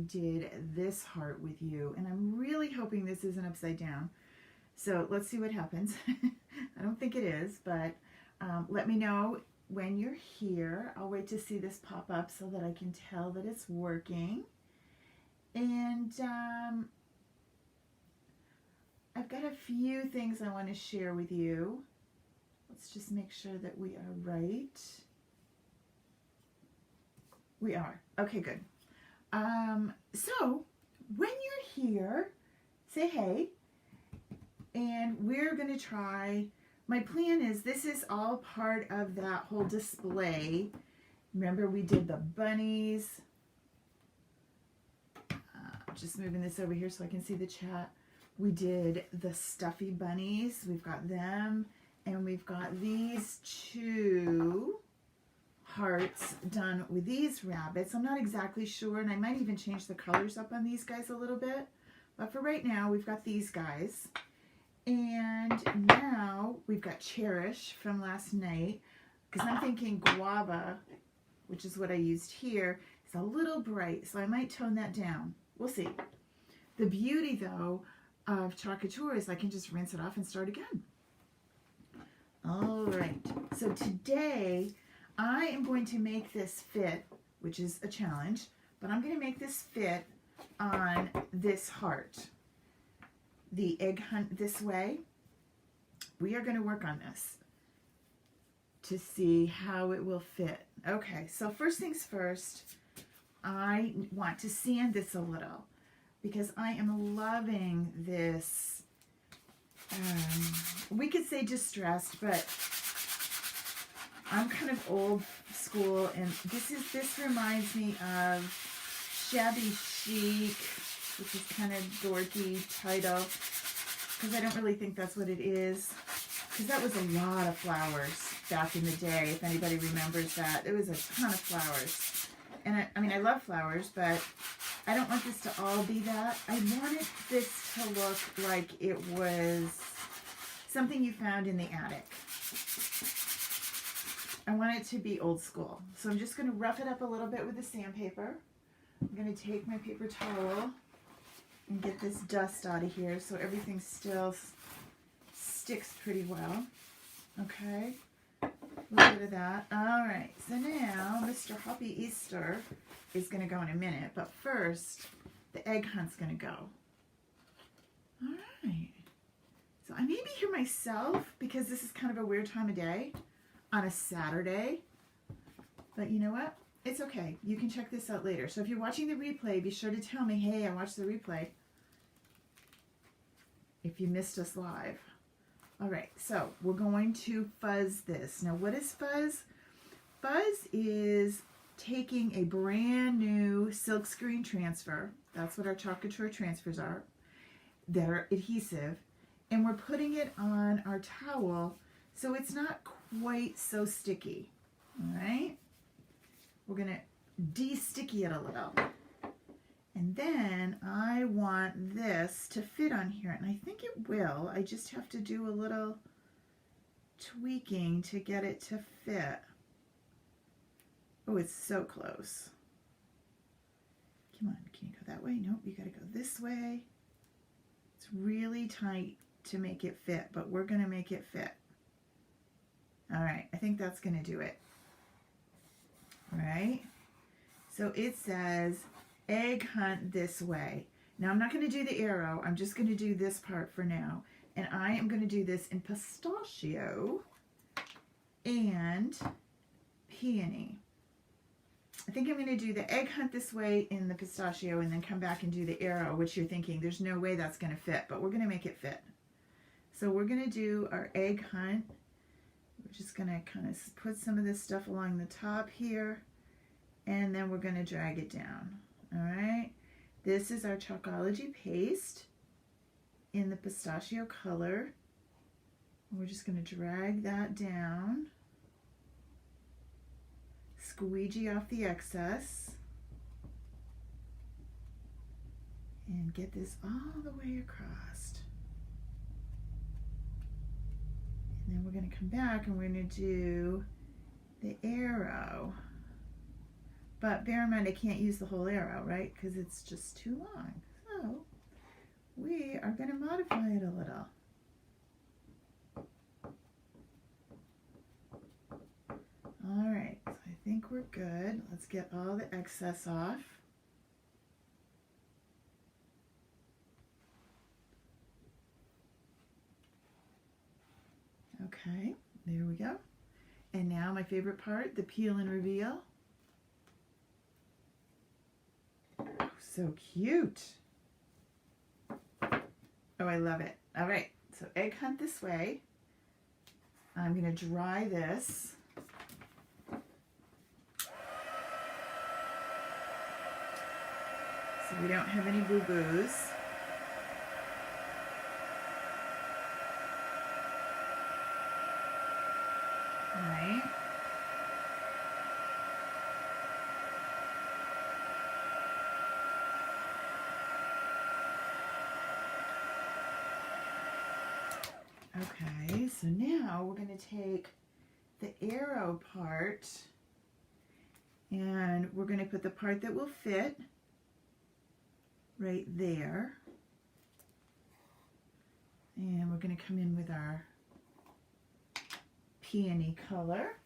did this heart with you, and I'm really hoping this isn't upside down. So let's see what happens. I don't think it is, but let me know when you're here. I'll wait to see this pop up so that I can tell that it's working. And I've got a few things I want to share with you. Let's just make sure that we are right. We are. Okay, good. So when you're here, say hey, and we're going to try. My plan is this is all part of that whole display. Remember we did the bunnies. Just moving this over here so I can see the chat. We did the stuffy bunnies. We've got them. And we've got these two hearts done with these rabbits. I'm not exactly sure, and I might even change the colors up on these guys a little bit. But for right now, we've got these guys. And now we've got Cherish from last night, because I'm thinking guava, which is what I used here, is a little bright, so I might tone that down. We'll see. The beauty, though, of Couture is I can just rinse it off and start again. All right, so today I am going to make this fit, which is a challenge, but I'm going to make this fit on this heart. The egg hunt this way. We are going to work on this to see how it will fit. Okay, so first things first, I want to sand this a little because I am loving this. We could say distressed, but I'm kind of old school, and this reminds me of shabby chic, which is kind of dorky title, because I don't really think that's what it is, because that was a lot of flowers back in the day, if anybody remembers that. There was a ton of flowers, and I mean, I love flowers, but I don't want this to all be that. I wanted this to look like it was something you found in the attic. I want it to be old school. So I'm just going to rough it up a little bit with the sandpaper. I'm going to take my paper towel and get this dust out of here so everything still sticks pretty well. Okay, a little bit of that. All right, so now Mr. Happy Easter is going to go in a minute, but first the egg hunt's going to go. All right, so I may be here myself because this is kind of a weird time of day on a Saturday, but you know what? It's okay. You can check this out later. So if you're watching the replay, be sure to tell me, hey, I watched the replay, if you missed us live. All right, so we're going to fuzz this. Now, what is fuzz? Fuzz is taking a brand new silk screen transfer. That's what our Couture transfers are. That are adhesive. And we're putting it on our towel so it's not quite so sticky. All right? We're going to de-sticky it a little. And then I want this to fit on here, and I think it will. I just have to do a little tweaking to get it to fit. Oh, it's so close. Come on, can you go that way? Nope, you got to go this way. It's really tight to make it fit, but we're going to make it fit. All right, I think that's going to do it. All right, so it says egg hunt this way. Now I'm not going to do the arrow, I'm just going to do this part for now. And I am going to do this in pistachio and peony. I think I'm going to do the egg hunt this way in the pistachio and then come back and do the arrow, which you're thinking there's no way that's going to fit, but we're going to make it fit. So we're going to do our egg hunt. We're just going to kind of put some of this stuff along the top here, and then we're going to drag it down. All right, this is our Chalkology paste in the pistachio color. We're just going to drag that down, squeegee off the excess, and get this all the way across. And then we're going to come back and we're going to do the arrow But bear in mind, I can't use the whole arrow, right? Because it's just too long. So we are going to modify it a little. All right, so I think we're good. Let's get all the excess off. Okay, there we go. And now my favorite part, the peel and reveal. Oh, so cute. Oh, I love it. All right, so egg hunt this way. I'm going to dry this. So we don't have any boo-boos. Right. Okay, so now we're going to take the arrow part and we're going to put the part that will fit right there. And we're going to come in with our peony color.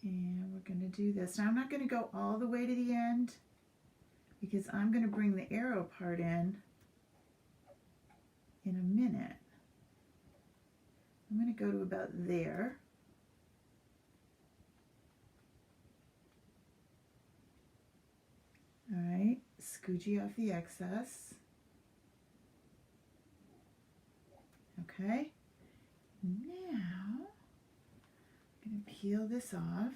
And we're going to do this. Now I'm not going to go all the way to the end because I'm going to bring the arrow part in a minute. I'm going to go to about there. All right, scoogee off the excess. Okay, now I'm going to peel this off.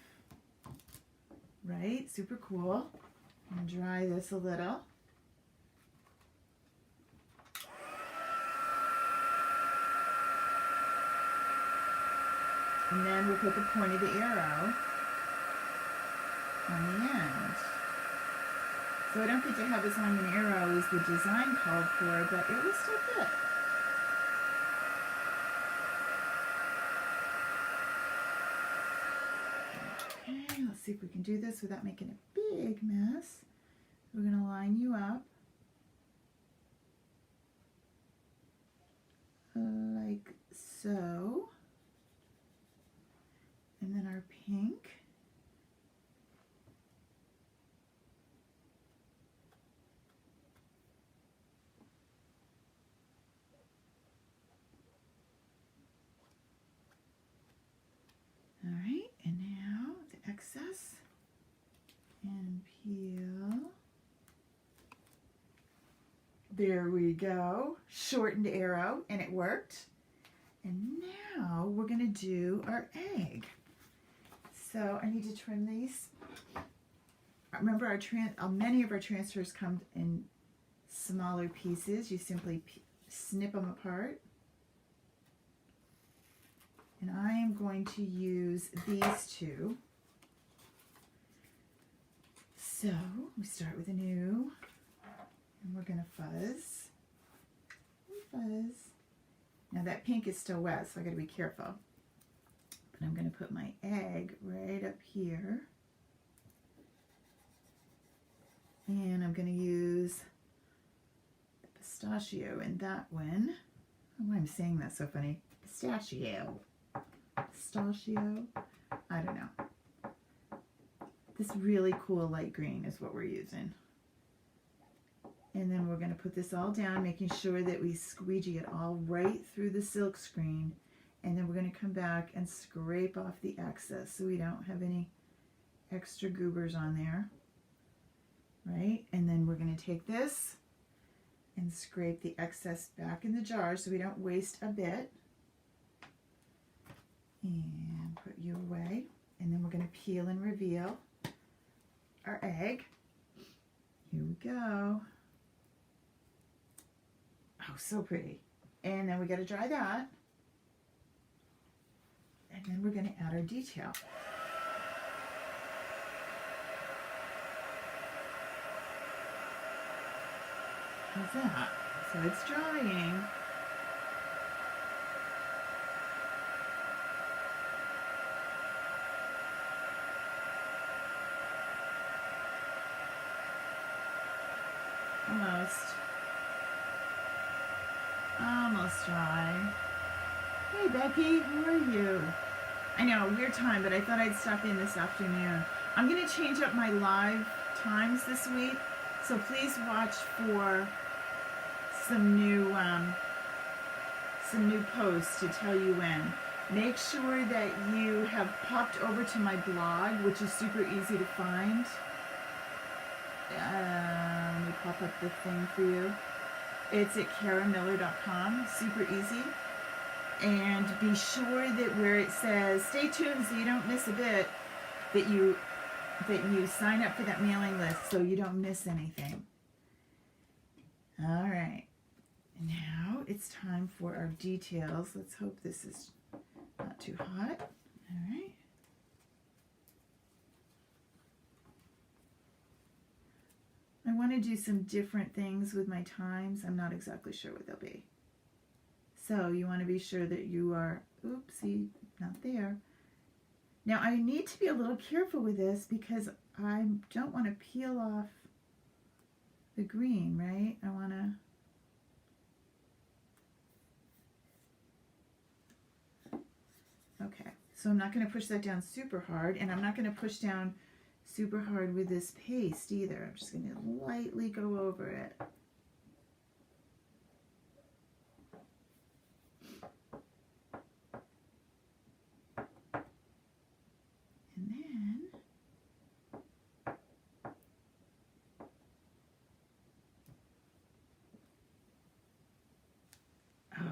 Right, super cool. I'm going to dry this a little. And then we'll put the point of the arrow on the end. So I don't get to have as long an arrow as the design called for, but it will still fit. Okay, let's see if we can do this without making a big mess. We're going to line you up like so. And then our pink. All right, and now the excess. And peel. There we go. Shortened arrow, and it worked. And now we're going to do our egg. So I need to trim these. Remember, many of our transfers come in smaller pieces. You simply snip them apart. And I am going to use these two. So we start with a new, and we're going to fuzz. Fuzz. Now that pink is still wet, so I got to be careful. But I'm going to put my egg right up here. And I'm going to use the pistachio in that one. Oh, why I'm saying that so funny. Pistachio. Pistachio. I don't know. This really cool light green is what we're using. And then we're going to put this all down, making sure that we squeegee it all right through the silk screen. And then we're going to come back and scrape off the excess so we don't have any extra goobers on there. Right? And then we're going to take this and scrape the excess back in the jar so we don't waste a bit. And put you away. And then we're going to peel and reveal our egg. Here we go. Oh, so pretty. And then we got to dry that. And then we're going to add our detail. How's that? So it's drying. Almost dry. Hey Becky, how are you? I know, weird time, but I thought I'd stop in this afternoon. I'm going to change up my live times this week, so please watch for some new posts to tell you when. Make sure that you have popped over to my blog, which is super easy to find. Let me pop up the thing for you. It's at karamiller.com, super easy. And be sure that where it says stay tuned so you don't miss a bit, that you sign up for that mailing list so you don't miss anything. All right, now it's time for our details. Let's hope this is not too hot. All right. I want to do some different things with my times. I'm not exactly sure what they'll be. So you want to be sure that you are, oopsie, not there. Now I need to be a little careful with this because I don't want to peel off the green, right? I want to, okay. So I'm not going to push that down super hard, and I'm not going to push down super hard with this paste either. I'm just going to lightly go over it.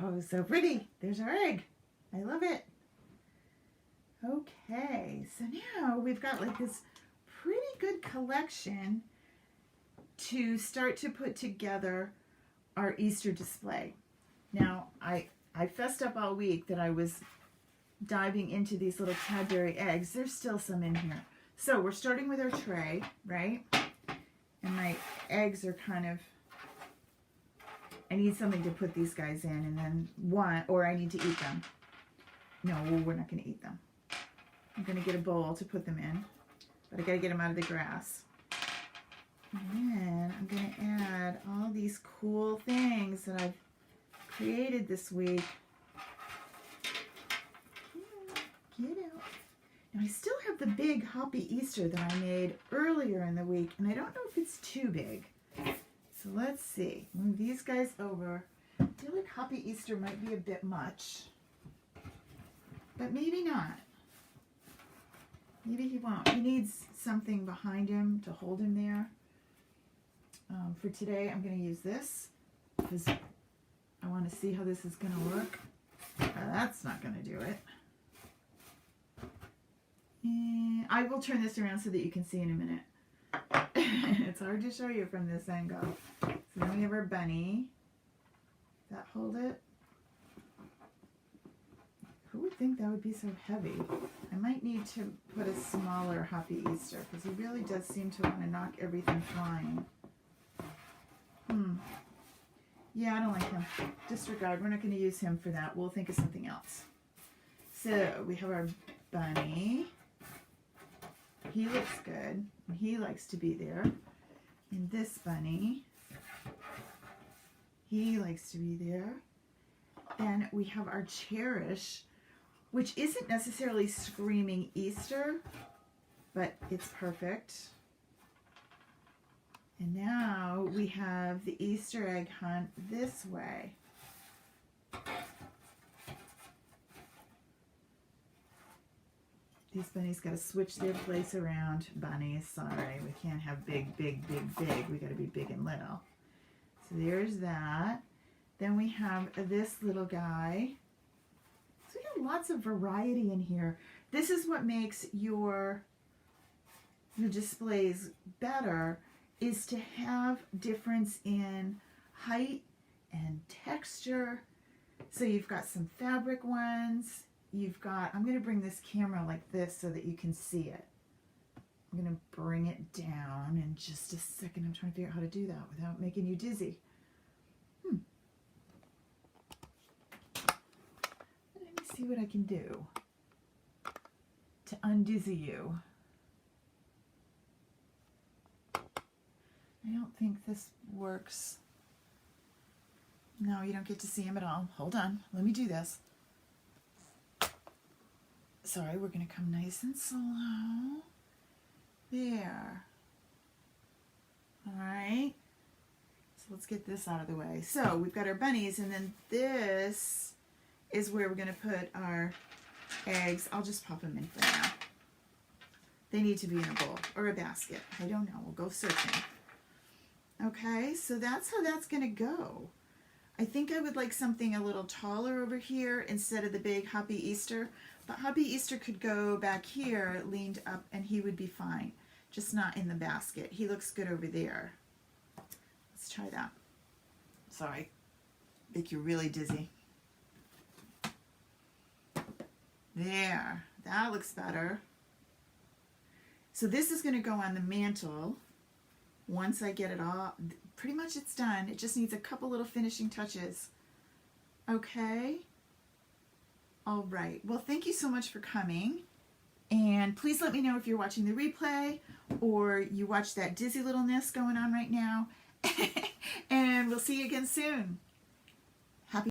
Oh, so pretty. There's our egg. I love it. Okay, so now we've got like this pretty good collection to start to put together our Easter display. Now, I fessed up all week that I was diving into these little Cadbury eggs. There's still some in here. So we're starting with our tray, right? And my eggs are kind of, I need something to put these guys in, and then or I need to eat them. No, we're not going to eat them. I'm going to get a bowl to put them in, but I got to get them out of the grass. And then I'm going to add all these cool things that I've created this week. Get out. Now I still have the big Hoppy Easter that I made earlier in the week, and I don't know if it's too big. So let's see. Move these guys over. I feel like Hoppy Easter might be a bit much, but maybe not. Maybe he won't. He needs something behind him to hold him there. For today, I'm going to use this because I want to see how this is going to work. That's not going to do it. And I will turn this around so that you can see in a minute. It's hard to show you from this angle. So then we have our bunny. Does that hold it? Who would think that would be so heavy? I might need to put a smaller Hoppy Easter because he really does seem to want to knock everything flying. Yeah, I don't like him. Disregard. We're not going to use him for that. We'll think of something else. So we have our bunny. He looks good. He likes to be there. And this bunny, he likes to be there. Then we have our Cherish, which isn't necessarily screaming Easter, but it's perfect. And now we have the Easter egg hunt this way. These bunnies got to switch their place around. Bunnies, sorry, we can't have big, big, big, big. We got to be big and little. So there's that. Then we have this little guy. So we have lots of variety in here. This is what makes your displays better, is to have difference in height and texture. So you've got some fabric ones. You've got, I'm going to bring this camera like this so that you can see it. I'm going to bring it down in just a second. I'm trying to figure out how to do that without making you dizzy. Let me see what I can do to undizzy you. I I don't think this works. No, you don't get to see him at all. Hold on, let me do this. Sorry, we're gonna come nice and slow. There. All right. So let's get this out of the way. So we've got our bunnies, and then this is where we're gonna put our eggs. I'll just pop them in for now. They need to be in a bowl or a basket. I don't know, we'll go searching. Okay, so that's how that's gonna go. I think I would like something a little taller over here instead of the big Happy Easter, but Happy Easter could go back here, leaned up, and he would be fine, just not in the basket. He looks good over there. Let's try that. Sorry, make you really dizzy. There, that looks better. So this is going to go on the mantle once I get it all. Pretty much it's done. It just needs a couple little finishing touches. Okay. All right. Well, thank you so much for coming. And please let me know if you're watching the replay or you watch that dizzy littleness going on right now. And we'll see you again soon.